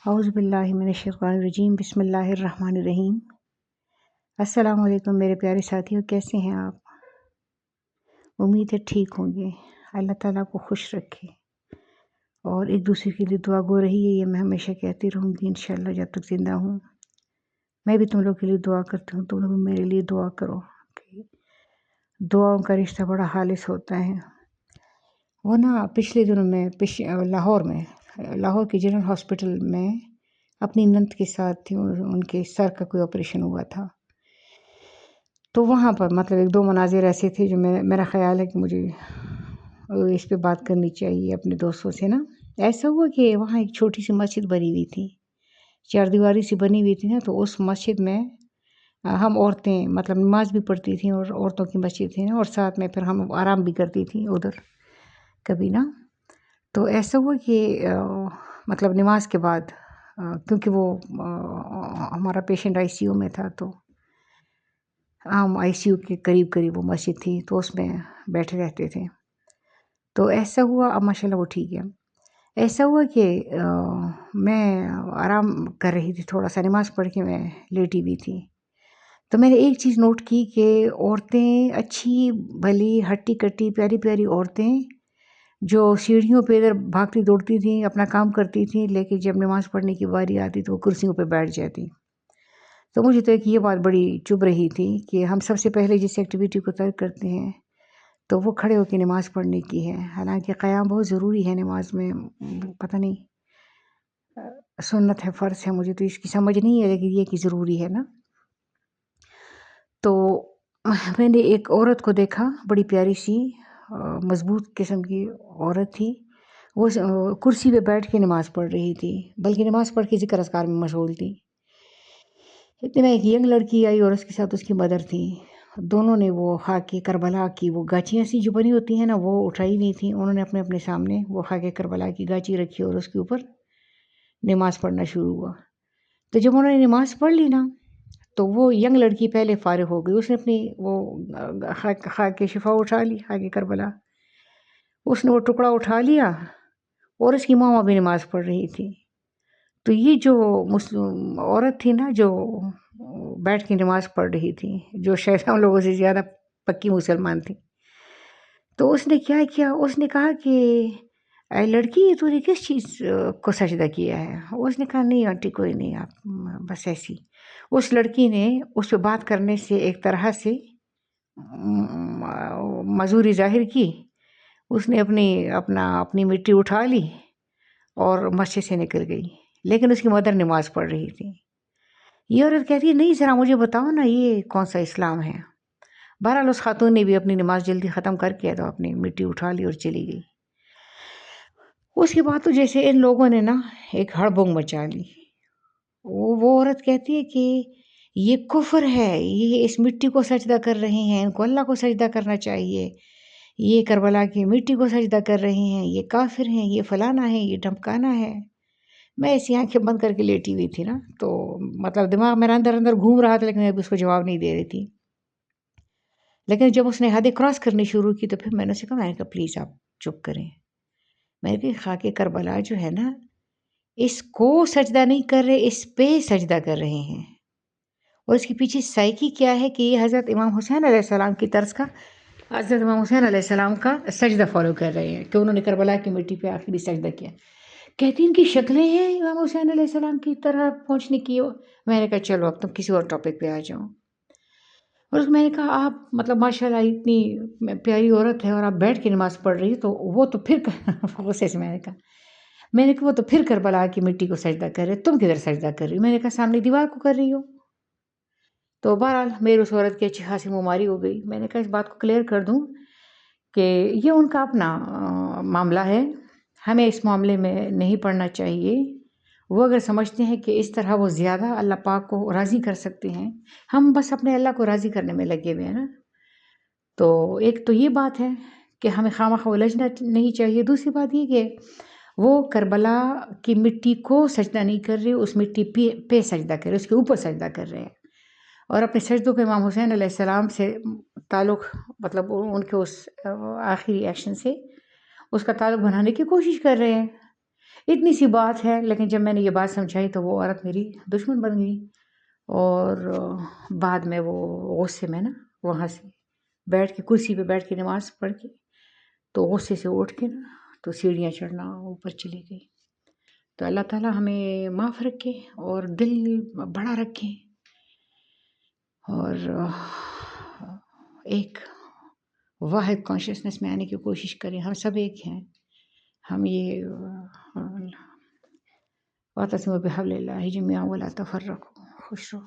اعوذ باللہ من الشیطان الرجیم، بسم اللہ الرحمن الرحیم۔ السلام علیکم میرے پیارے ساتھیوں، کیسے ہیں آپ؟ امید ہے ٹھیک ہوں گے۔ اللہ تعالیٰ کو خوش رکھے اور ایک دوسرے کے لیے دعا گو رہی ہے، یہ میں ہمیشہ کہتی رہوں گی انشاءاللہ جب تک زندہ ہوں۔ میں بھی تم لوگ کے لیے دعا کرتی ہوں، تم لوگ میرے لیے دعا کرو کہ دعاؤں کا رشتہ بڑا خالص ہوتا ہے۔ وہ نا پچھلے دنوں میں لاہور کے جنرل ہاسپٹل میں اپنی نند کے ساتھ تھی، ان کے سر کا کوئی آپریشن ہوا تھا، تو وہاں پر مطلب ایک دو مناظر ایسے تھے جو میرا خیال ہے کہ مجھے اس پہ بات کرنی چاہیے اپنے دوستوں سے نا۔ ایسا ہوا کہ وہاں ایک چھوٹی سی مسجد بنی ہوئی تھی، چار دیواری سی بنی ہوئی تھی نا، تو اس مسجد میں ہم عورتیں مطلب نماز بھی پڑھتی تھیں، اور عورتوں کی مسجد تھی نا، اور ساتھ میں پھر ہم آرام بھی کرتی تھیں ادھر کبھی نا۔ تو ایسا ہوا کہ مطلب نماز کے بعد کیونکہ وہ ہمارا پیشنٹ آئی سی یو میں تھا، تو ہم آئی سی یو کے قریب وہ مسجد تھی، تو اس میں بیٹھے رہتے تھے۔ تو ایسا ہوا، اب ماشاء اللہ وہ ٹھیک ہے۔ ایسا ہوا کہ میں آرام کر رہی تھی، تھوڑا سا نماز پڑھ کے میں لیٹی ہوئی تھی، تو میں نے ایک چیز نوٹ کی کہ عورتیں اچھی بھلی ہٹی کٹی پیاری پیاری عورتیں جو سیڑھیوں پہ ادھر بھاگتی دوڑتی تھیں، اپنا کام کرتی تھیں، لیکن جب نماز پڑھنے کی باری آتی تو وہ کرسیوں پہ بیٹھ جاتی۔ تو مجھے تو ایک یہ بات بڑی چبھ رہی تھی کہ ہم سب سے پہلے جس ایکٹیویٹی کو ترک کرتے ہیں تو وہ کھڑے ہو کے نماز پڑھنے کی ہے، حالانکہ قیام بہت ضروری ہے نماز میں، پتہ نہیں سنت ہے فرض ہے، مجھے تو اس کی سمجھ نہیں ہے، لیکن یہ کہ ضروری ہے نا۔ تو میں نے ایک عورت کو دیکھا، بڑی پیاری سی مضبوط قسم کی عورت تھی، وہ کرسی پہ بیٹھ کے نماز پڑھ رہی تھی، بلکہ نماز پڑھ کے ذکر اذکار میں مشغول تھی۔ اتنے میں ایک ینگ لڑکی آئی اور اس کے ساتھ اس کی مدر تھی، دونوں نے وہ خاک کربلا کی وہ گاچیاں سی جو بنی ہوتی ہیں نا، وہ اٹھائی ہوئی تھیں، انہوں نے اپنے سامنے وہ خاک کربلا کی گاچی رکھی اور اس کے اوپر نماز پڑھنا شروع ہوا۔ تو جب انہوں نے نماز پڑھ لی نا، تو وہ ینگ لڑکی پہلے فارغ ہو گئی، اس نے اپنی وہ خاک شفا اٹھا لی، خاک کربلا، اس نے وہ ٹکڑا اٹھا لیا، اور اس کی ماما بھی نماز پڑھ رہی تھی۔ تو یہ جو مسلم عورت تھی نا، جو بیٹھ کے نماز پڑھ رہی تھی، جو شاید ہم لوگوں سے زیادہ پکی مسلمان تھی، تو اس نے کیا کیا، اس نے کہا کہ اے لڑکی، تو نے کس چیز کو سجدہ کیا ہے؟ اس نے کہا نہیں آنٹی کوئی نہیں، آپ بس ایسی۔ اس لڑکی نے اس پہ بات کرنے سے ایک طرح سے معذوری ظاہر کی، اس نے اپنی مٹی اٹھا لی اور مسجد سے نکل گئی، لیکن اس کی مدر نماز پڑھ رہی تھی۔ یہ عورت کہتی ہے نہیں ذرا مجھے بتاؤ نا، یہ کون سا اسلام ہے؟ بہرحال اس خاتون نے بھی اپنی نماز جلدی ختم کر کے تو اپنی مٹی اٹھا لی اور چلی گئی۔ اس کے بعد تو جیسے ان لوگوں نے نا ایک ہڑبنگ مچا لی۔ وہ عورت کہتی ہے کہ یہ کفر ہے، یہ اس مٹی کو سجدہ کر رہے ہیں، ان کو اللہ کو سجدہ کرنا چاہیے، یہ کربلا کی مٹی کو سجدہ کر رہے ہیں، یہ کافر ہیں، یہ فلانا ہے، یہ ڈھمکانا ہے۔ میں ایسی آنکھیں بند کر کے لیٹی ہوئی تھی نا، تو مطلب دماغ میرا اندر گھوم رہا تھا، لیکن میں اس کو جواب نہیں دے رہی تھی۔ لیکن جب اس نے حد کراس کرنی شروع کی تو پھر میں نے اسے کہا، پلیز آپ چپ کریں۔ میں نے کہا خاک کربلا جو ہے نا، اس کو سجدہ نہیں کر رہے، اس پہ سجدہ کر رہے ہیں، اور اس کے پیچھے سائیکی کیا ہے کہ یہ حضرت امام حسین علیہ السلام کی طرز کا، حضرت امام حسین علیہ السلام کا سجدہ فالو کر رہے ہیں کہ انہوں نے کربلا کی مٹی پہ آخری سجدہ کیا۔ کہتی ان کی شکلیں ہیں امام حسین علیہ السلام کی طرح پہنچنے کی۔ میں نے کہا چلو اب تم کسی اور ٹاپک پہ آ جاؤ، اور میں نے کہا آپ مطلب ماشاءاللہ اتنی پیاری عورت ہے اور آپ بیٹھ کے نماز پڑھ رہی، تو وہ تو پھر غصے سے میں نے کہا وہ تو پھر کربلا کی مٹی کو سجدہ کر رہے، تم کدھر سجدہ کر رہی ہو؟ میں نے کہا سامنے دیوار کو کر رہی ہو۔ تو بہرحال میری اس عورت کی اچھی خاصی مماری ہو گئی۔ میں نے کہا اس بات کو کلیئر کر دوں کہ یہ ان کا اپنا معاملہ ہے، ہمیں اس معاملے میں نہیں پڑھنا چاہیے۔ وہ اگر سمجھتے ہیں کہ اس طرح وہ زیادہ اللہ پاک کو راضی کر سکتے ہیں، ہم بس اپنے اللہ کو راضی کرنے میں لگے ہوئے ہیں نا۔ تو ایک تو یہ بات ہے کہ ہمیں خواہ الجھنا نہیں چاہیے۔ دوسری بات یہ کہ وہ کربلا کی مٹی کو سجدہ نہیں کر رہے، اس مٹی پہ سجدہ کر رہے، اس کے اوپر سجدہ کر رہے ہیں، اور اپنے سجدوں کو امام حسین علیہ السلام سے تعلق مطلب ان کے اس آخری ایکشن سے اس کا تعلق بنانے کی کوشش کر رہے ہیں۔ اتنی سی بات ہے، لیکن جب میں نے یہ بات سمجھائی تو وہ عورت میری دشمن بن گئی، اور بعد میں وہ غصے میں نا وہاں سے بیٹھ کے کرسی پہ بیٹھ کے نماز پڑھ کے تو غصے سے اٹھ کے نا تو سیڑھیاں چڑھنا اوپر چلی گئی۔ تو اللہ تعالیٰ ہمیں معاف رکھے اور دل بڑا رکھے، اور ایک واحد کانشیسنس میں آنے کی کوشش کریں۔ ہم سب ایک ہیں، ہم یہ واعتصموا بحبل اللہ جميعا ولا تفرقوا۔ خوش رہو۔